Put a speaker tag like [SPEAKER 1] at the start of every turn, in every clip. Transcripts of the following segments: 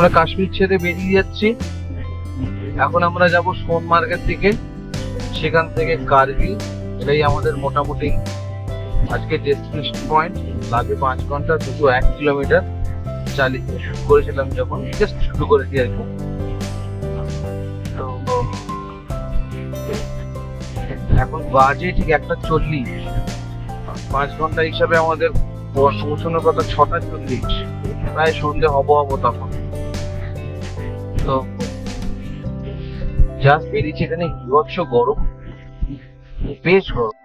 [SPEAKER 1] আমরা কাশ্মীর ছেড়ে বেরিয়ে যাচ্ছি। এখন আমরা যাব সোনমার্গের দিকে, সেখান থেকে কার্গিল। এটাই আমাদের মোটামুটি আজকে ডেস্টিনেশন পয়েন্ট। লাগে 5 ঘন্টা 201 কিলোমিটার চালিয়ে শুরু করেছিলাম, যখন জাস্ট শুরু করেছি আর কি। তো এখন বাজে ঠিক 1:40। 5 ঘন্টা হিসাবে আমাদের পৌঁছানোর কথা 6:40, প্রায় সন্ধে হব তখন। তো জাস্ট বেরিয়েছি, এখানে বিভৎস গরম, বেশ গরম,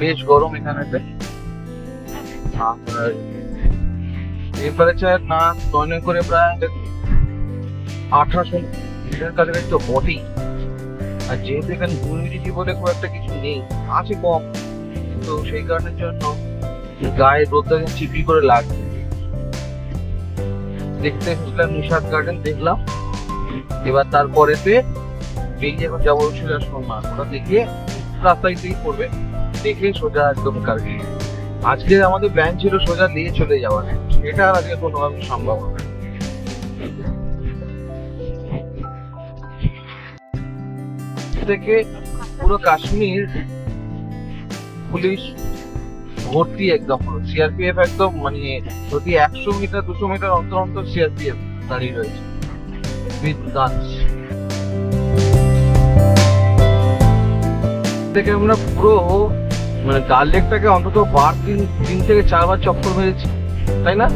[SPEAKER 1] বেশ গরম এখানেতে। আর টেম্পারেচার না মনে করে প্রায় 18 এর কাছাকাছি তো বটেই। আর যেহেতু এখানে হিউমিডিটি বলে খুব একটা কিছু নেই, আছে কম, তো সেই কারণের জন্য গায়ে রোদটা চিপি করে লাগছে। দেখতে এসেছিলাম নিশাদ গার্ডেন, দেখলাম। এবার তারপরেতে বেরিয়ে এখন যাবো সোজা সোনমার্গ। ওটা দেখে রাস্তায় দিকেই পড়বে, দেখে সোজা একদম কার্গিল। আজকে আমাদের প্ল্যান ছিল সোজা নিয়ে চলে যাওয়ার, সেটা আর আজকে কোনোভাবে সম্ভব হবে। থেকে পুরো কাশ্মীর পুলিশ ভর্তি, একদম সিআরপিএফ, একদম মানে প্রতি 100 মিটার 200 মিটার অন্তর অন্তর সিআরপিএফ দাঁড়িয়ে রয়েছে উইথ গানস। থেকে আমরা পুরো মানে ডাল লেকটাকে অন্তত বার 3 থেকে 4 বার চক্কর মেরেছি, তাই না?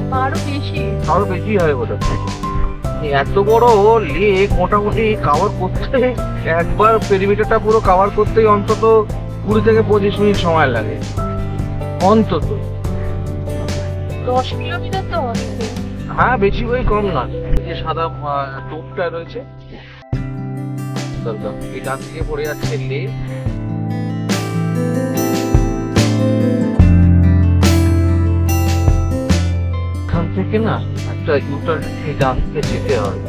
[SPEAKER 1] আরো বেশি হয় বোধ হয়। এত বড় লেক মোটামুটি কাভার করতে, একবার পেরিমিটারটা পুরো কাভার করতেই অন্তত 20 থেকে 25 মিনিট সময় লাগে অন্তত।
[SPEAKER 2] 10 কিলোমিটার তো অনেক।
[SPEAKER 1] হ্যাঁ, বেশি বই কম না। যে সাদা টোপটা রয়েছে, এই ডান দিকে পড়ে যাচ্ছে লেক। এখান থেকে না একটা ইউটার্ন ডান দিকে যেতে হবে,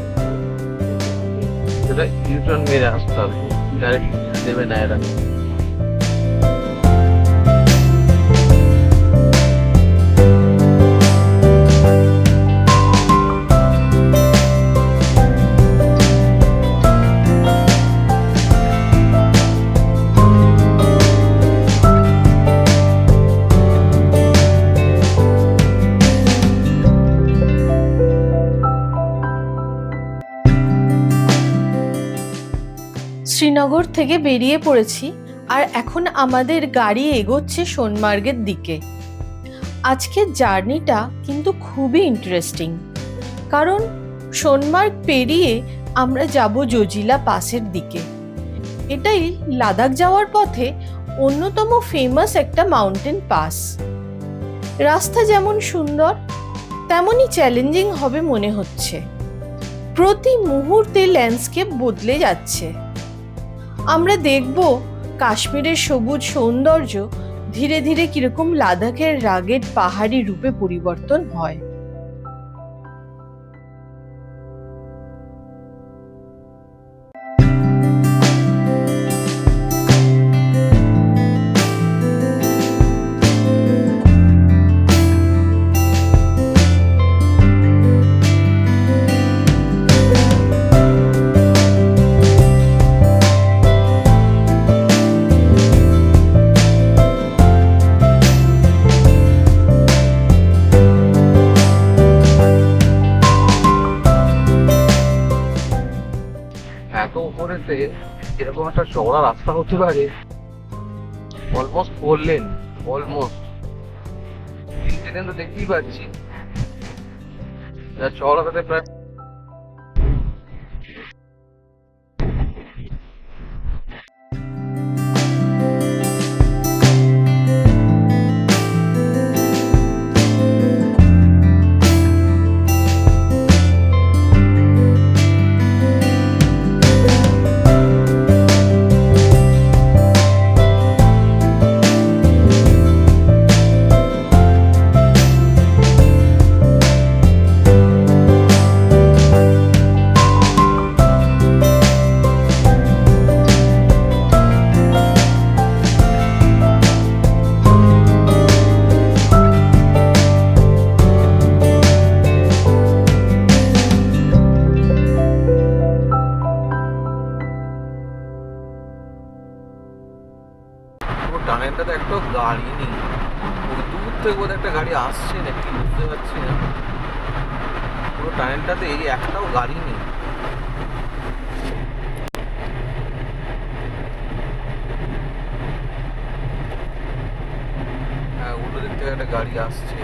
[SPEAKER 1] সেটা ইউটার্ন মেরে আসতে হবে, ডাইরেক্ট দেবে না এরা।
[SPEAKER 2] শ্রীনগর থেকে বেরিয়ে পড়েছি, আর এখন আমাদের গাড়ি এগোচ্ছে সোনমার্গের দিকে। আজকের জার্নিটা কিন্তু খুবই ইন্টারেস্টিং, কারণ সোনমার্গ পেরিয়ে আমরা যাব জজিলা পাসের দিকে। এটাই লাদাখ যাওয়ার পথে অন্যতম ফেমাস একটা মাউন্টেন পাস। রাস্তা যেমন সুন্দর, তেমনই চ্যালেঞ্জিং হবে মনে হচ্ছে। প্রতি মুহূর্তে ল্যান্ডস্কেপ বদলে যাচ্ছে। আমরা দেখব কাশ্মীরের সবুজ সৌন্দর্য ধীরে ধীরে কিরকম লাদাখের রাগেড পাহাড়ি রূপে পরিবর্তন হয়।
[SPEAKER 1] এত উপরেতে এরকম একটা চওড়া রাস্তা হতে পারে, অলমোস্ট 4 লেন, অলমোস্ট 3 লেন তো দেখতেই পাচ্ছি, চওড়াটাতে প্রায় টানেলটাতে একটা গাড়ি নেই, ওই দূর থেকে বোধহয় একটা গাড়ি আসছে নাকি বুঝতে পারছি না। পুরো টানেলটাতে এই একটাও গাড়ি নেই। হ্যাঁ, উল্টো দিক থেকে একটা গাড়ি আসছে।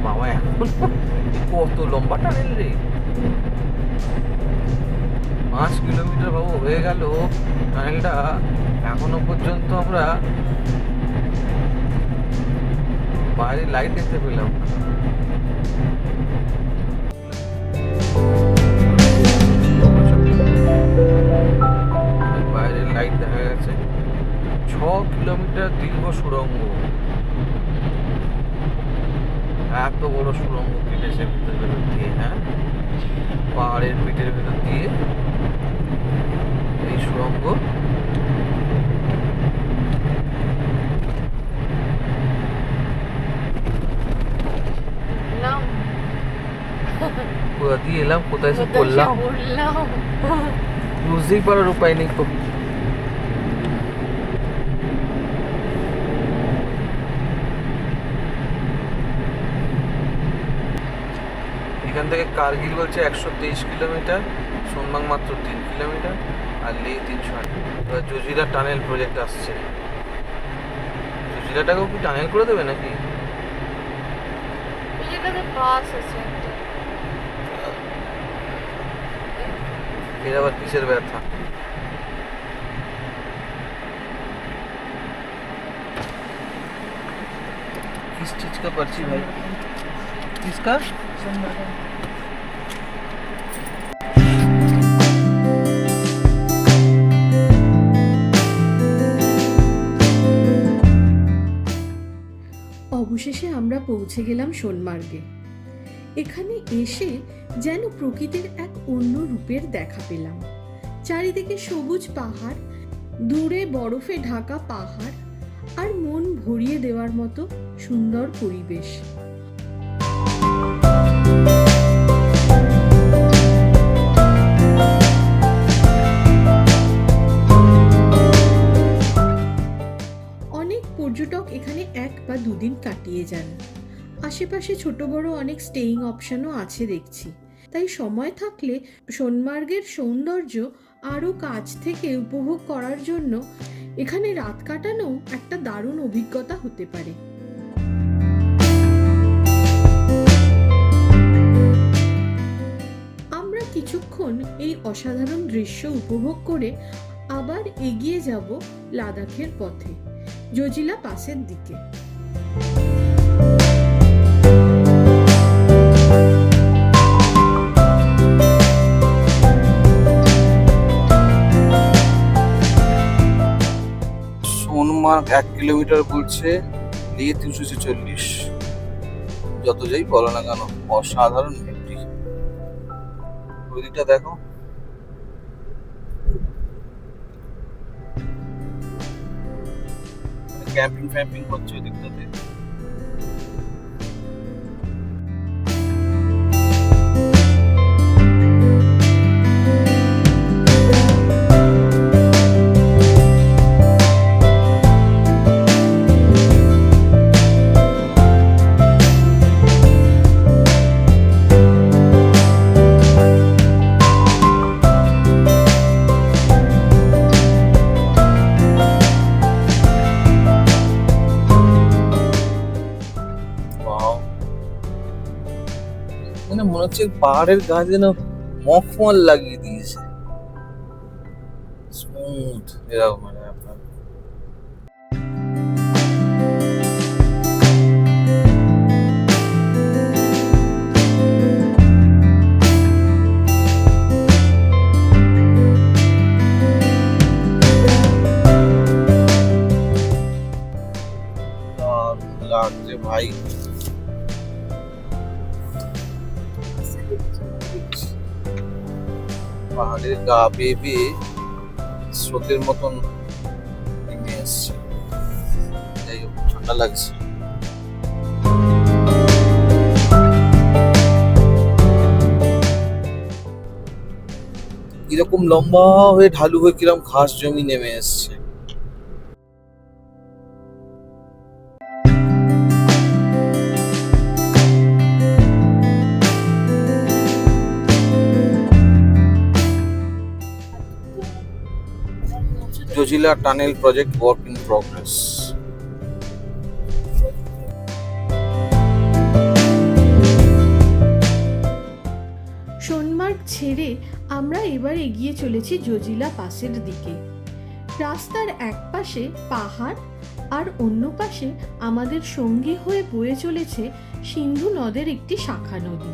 [SPEAKER 1] বাবা, এখন কত লম্বা টানেল রে, 5 কিলোমিটার বাবু হয়ে গেল টানেলটা, এখনো পর্যন্ত আমরা বাইরে লাইট দেখতে পেলাম না। বাইরে লাইট দেখা গেছে। 6 কিলোমিটার দীর্ঘ সুড়ঙ্গ, এত বড় সুড়ঙ্গ কেটেছে ভিতর ভেতর দিয়ে। হ্যাঁ, পাহাড়ের পিঠের ভেতর দিয়ে এই সুড়ঙ্গ। কোথা দিয়ে এলাম, কোথায় এসে পড়লাম বুঝতেই পারার উপায় নেই। খুব এখান থেকে কার্গিল বলছে 123 কিলোমিটার, সোনমার্গ মাত্র 3 কিলোমিটার, আর লেহ 308। এবার জজিরা টানেল প্রজেক্ট আসছে। জজিরাটাকেও কি টানেল করে দেবে নাকি? এর আবার কিসের ব্যথা? किस चीज का पर्ची भाई, किसका?
[SPEAKER 2] অবশেষে আমরা পৌঁছে গেলাম সোনমার্গে। এখানে এসে যেন প্রকৃতির এক অন্য রূপের দেখা পেলাম। চারিদিকে সবুজ পাহাড়, দূরে বরফে ঢাকা পাহাড়, আর মন ভরিয়ে দেওয়ার মতো সুন্দর পরিবেশ। অনেক পর্যটক এখানে 1 বা 2 দিন কাটিয়ে যান। আশেপাশে ছোট বড় অনেক স্টেইং অপশনও আছে দেখছি। তাই সময় থাকলে সোনমার্গের সৌন্দর্য আরও কাছ থেকে উপভোগ করার জন্য এখানে রাত কাটানো একটা দারুণ অভিজ্ঞতা হতে পারে। আমরা কিছুক্ষণ এই অসাধারণ দৃশ্য উপভোগ করে আবার এগিয়ে যাব লাদাখের পথে, জজিলা পাসের দিকে।
[SPEAKER 1] সোনমার্গ 1 কিলোমিটার বলছে, লেহ 346। যত যাই বলো না কেন, অসাধারণ ভিউটি। নদীটা দেখো, ক্যাম্পিং ফ্যাম্পিং হচ্ছে ওদিকটাতে। মনে হচ্ছে পাহাড়ের গা যেন মখমল লাগিয়ে দিয়েছে, স্মুথ এরকম। মানে আপনার লাগছে ভাই। পাহাড়ের গা বেয়ে বেয়ে স্রোতের মতন নেমে আসছে। যাই হোক, ঠান্ডা লাগছে। কিরকম লম্বা হয়ে ঢালু হয়ে কিরকম ঘাস জমি নেমে এসছে। Zojila tunnel project work in progress.
[SPEAKER 2] Sonamarg ছেড়ে আমরা এবার এগিয়ে চলেছি জজিলা পাসের দিকে। রাস্তার এক পাশে পাহাড় আর অন্য পাশে আমাদের সঙ্গী হয়ে বয়ে চলেছে সিন্ধু নদের একটি শাখা নদী।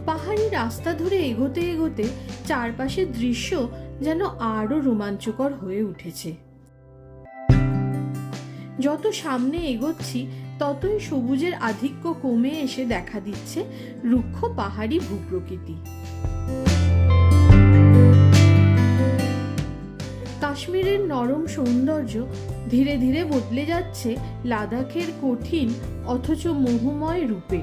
[SPEAKER 2] পাহাড়ি রাস্তা ধরে এগোতে এগোতে চারপাশের দৃশ্য যেন আরো রোমাঞ্চকর হয়ে উঠেছে। যত সামনে এগোচ্ছি ততই সবুজের আধিক্য কমে এসে দেখা দিচ্ছে রুক্ষ পাহাড়ি ভূপ্রকৃতি। কাশ্মীরের নরম সৌন্দর্য ধীরে ধীরে বদলে যাচ্ছে লাদাখের কঠিন অথচ মোহময় রূপে।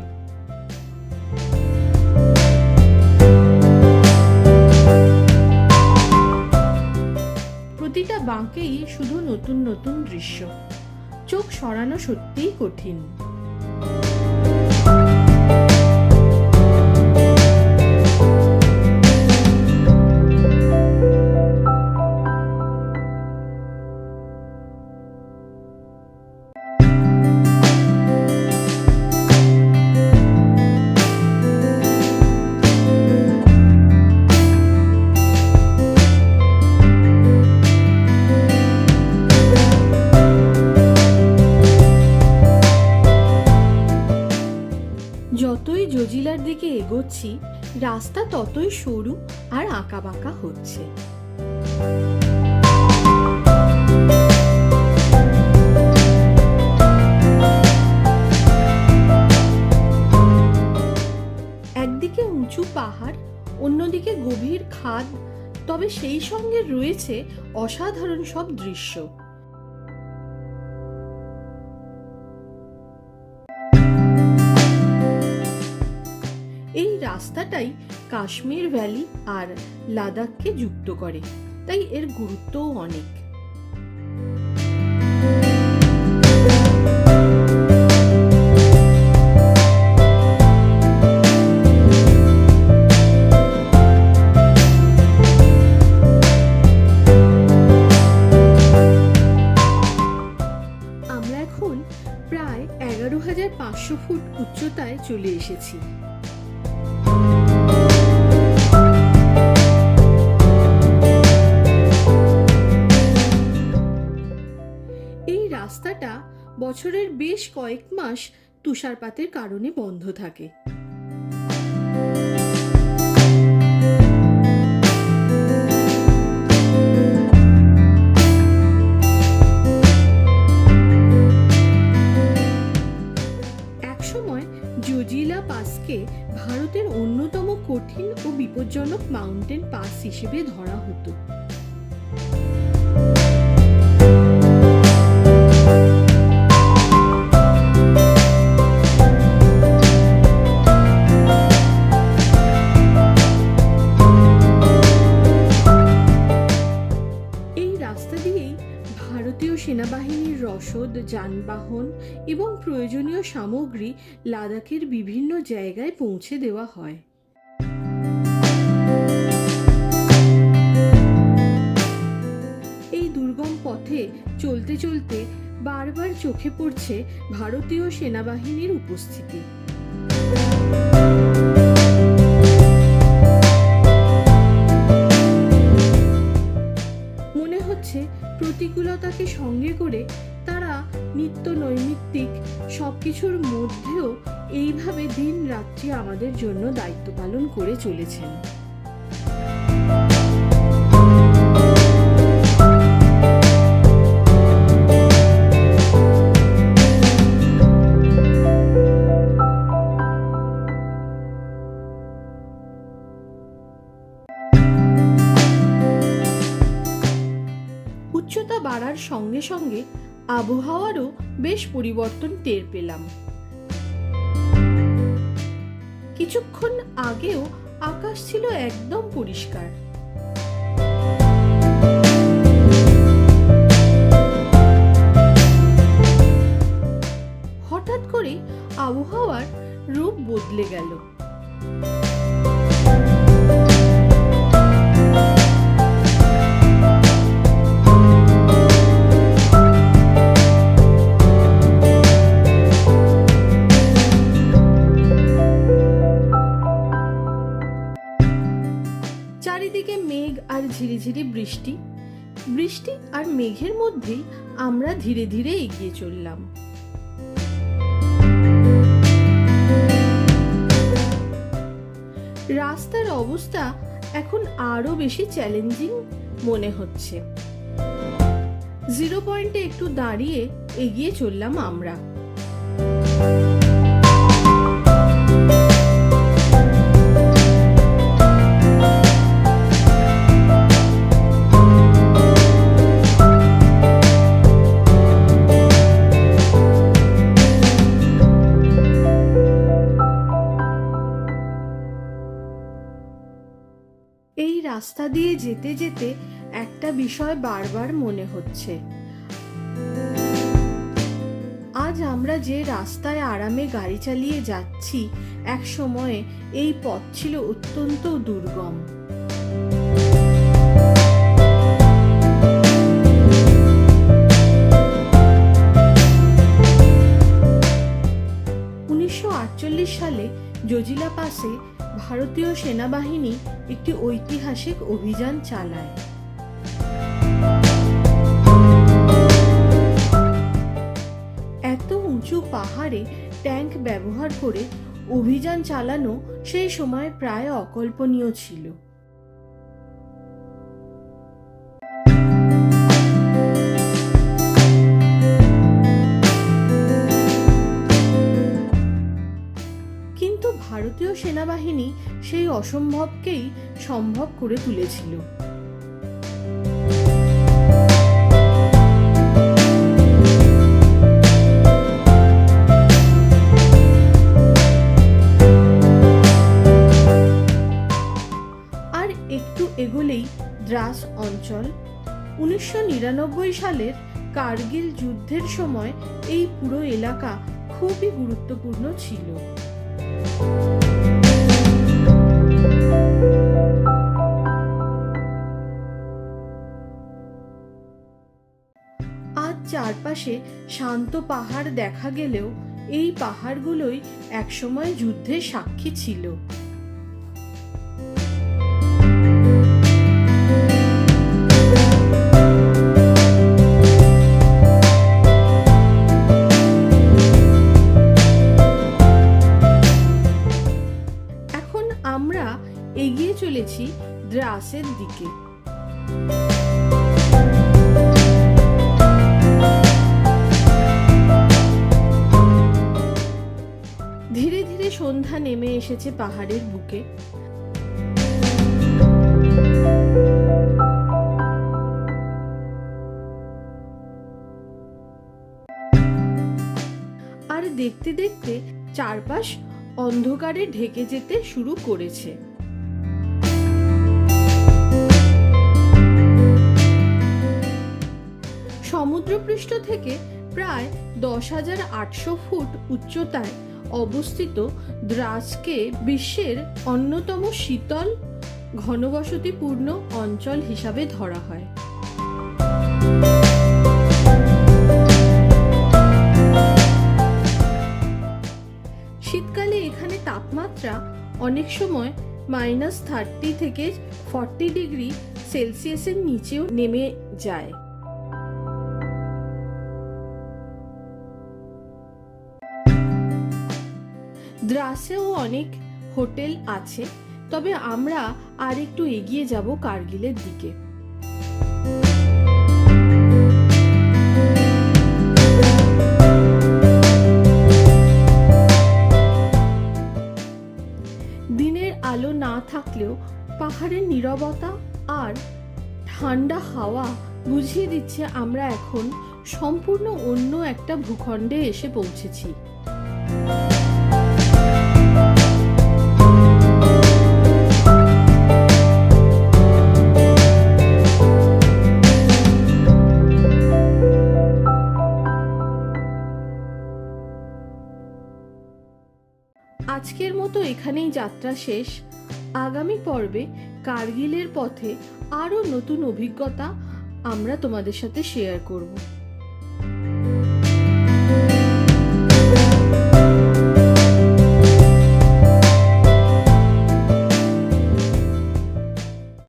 [SPEAKER 2] প্রতিটা বাঁকেই শুধু নতুন নতুন দৃশ্য, চোখ সরানো সত্যিই কঠিন। যতই জজিলার দিকে এগোচ্ছি রাস্তা ততই সরু আর আঁকাবাঁকা হচ্ছে। একদিকে উঁচু পাহাড়, অন্যদিকে গভীর খাদ, তবে সেই সঙ্গে রয়েছে অসাধারণ সব দৃশ্য। এই রাস্তাটাই কাশ্মীর ভ্যালি আর লাদাখকে যুক্ত করে, তাই এর গুরুত্বও অনেক। আমরা এখন প্রায় 11,500 ফুট উচ্চতায় চলে এসেছি। রাস্তাটা বছরের বেশ কয়েক মাস তুষারপাতের কারণে বন্ধ থাকে। একসময় জজিলা পাসকে ভারতের অন্যতম কঠিন ও বিপজ্জনক মাউন্টেন পাস হিসেবে ধরা হতো। ভারতীয় সেনাবাহিনীর রসদ, যানবাহন এবং প্রয়োজনীয় সামগ্রী লাদাখের বিভিন্ন জায়গায় পৌঁছে দেওয়া হয়। এই দুর্গম পথে চলতে চলতে বারবার চোখে পড়ছে ভারতীয় সেনাবাহিনীর উপস্থিতি। মনে হচ্ছে প্রতিকূলতাকে সঙ্গে করে তারা নিত্য নৈমিত্তিক সবকিছুর মধ্যেও এইভাবে দিন রাত্রি আমাদের জন্য দায়িত্ব পালন করে চলেছেন। সঙ্গে সঙ্গে আবহাওয়ারও বেশ পরিবর্তন টের পেলাম। কিছুক্ষণ আগেও আকাশ ছিল একদম পরিষ্কার। হঠাৎ করে আবহাওয়ার রূপ বদলে গেল। চারিদিকে মেঘ আর ঝিরিঝিরি বৃষ্টি। বৃষ্টি আর মেঘের মধ্যেই আমরা ধীরে ধীরে এগিয়ে চললাম। রাস্তার অবস্থা এখন আরো বেশি চ্যালেঞ্জিং মনে হচ্ছে। 0 পয়েন্টে একটু দাঁড়িয়ে এগিয়ে চললাম আমরা। এই রাস্তা দিয়ে যেতে যেতে একটা বিষয় বারবার মনে হচ্ছে। আজ আমরা যে রাস্তায় আরামে গাড়ি চালিয়ে যাচ্ছি, এক সময়ে এই পথ ছিল অত্যন্ত দুর্গম। সালে জজিলা পাসে ভারতীয় সেনাবাহিনী একটি ঐতিহাসিক অভিযান চালায়। এত উঁচু পাহাড়ে ট্যাঙ্ক ব্যবহার করে অভিযান চালানো সেই সময় প্রায় অকল্পনীয় ছিল। কিন্তু ভারতীয় সেনাবাহিনী সেই অসম্ভবকেই সম্ভব করে তুলেছিল। আর একটু এগোলেই দ্রাস অঞ্চল। 1999 সালের কার্গিল যুদ্ধের সময় এই পুরো এলাকা খুবই গুরুত্বপূর্ণ ছিল। আজ চারপাশে শান্ত পাহাড় দেখা গেলেও এই পাহাড়গুলোই একসময় যুদ্ধের সাক্ষী ছিল। এখন আমরা এগিয়ে চলেছি দ্রাসের দিকে। ধীরে ধীরে সন্ধ্যা নেমে এসেছে পাহাড়ের বুকে। আর দেখতে দেখতে চারপাশ অন্ধকারে ঢেকে যেতে শুরু করেছে। সমুদ্রপৃষ্ঠ থেকে প্রায় 10,800 ফুট উচ্চতায় অবস্থিত দ্রাসকে বিশ্বের অন্যতম শীতল ঘনবসতিপূর্ণ অঞ্চল হিসাবে ধরা হয়। শীতকালে এখানে তাপমাত্রা অনেক সময় -30 থেকে 40 ডিগ্রি সেলসিয়াসের নিচেও নেমে যায়। দ্রাসেও অনেক হোটেল আছে, তবে আমরা আর একটু এগিয়ে যাব কার্গিলের দিকে। দিনের আলো না থাকলেও পাহাড়ের নীরবতা আর ঠান্ডা হাওয়া বুঝিয়ে দিচ্ছে আমরা এখন সম্পূর্ণ অন্য একটা ভূখণ্ডে এসে পৌঁছেছি। আজকের মতো এখানেই যাত্রা শেষ। আগামী পর্বে কার্গিলের পথে আরও নতুন অভিজ্ঞতা আমরা তোমাদের সাথে শেয়ার করব।